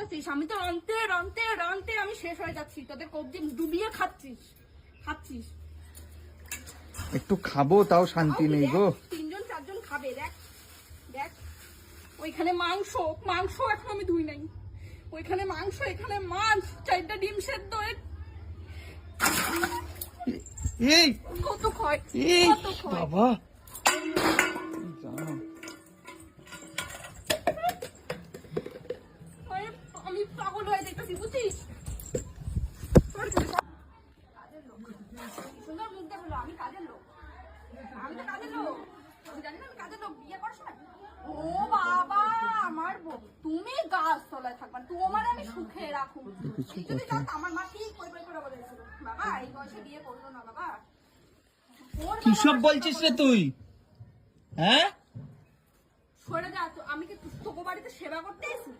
করতেছিস? আমি তো রানতে রানতে রানতে আমি শেষ হয়ে যাচ্ছি, তোদের কবজি ডুবিয়ে খাচ্ছিস। একটু খাবো তাও শান্তি নেই গো। 3জন 4জন খাবে। দেখ দেখ, ওইখানে মাংস এখন আমি ধুই নাই। ওইখানে মাংস, এখানে মাছ, 4টা ডিম সেদ্ধ। এই কত ক্ষয়, এই কত ক্ষয়। বাবা জানো আমি পাগল হয়ে দেখতেছি, বুঝছিস? সুন্দর মুখ দেখলো, আমি কাজের লোক, আমি তো কাজের লোক, আমি জানি না আমি কাজের লোক। বিয়ে করছ না? ও বাবা, আমার বউ, তুমি গাছ তলায় থাকবা, তোমার আমি সুখে রাখুন। এই যদি জানত আমার মা ঠিক করে বলেছিল, বাবা এই বয়সে বিয়ে করলো না বাবা। কি সব বলছিস রে তুই? হ্যাঁ সরে যা, তো আমি কি তোকে বাড়িতে সেবা করতে এসেছি?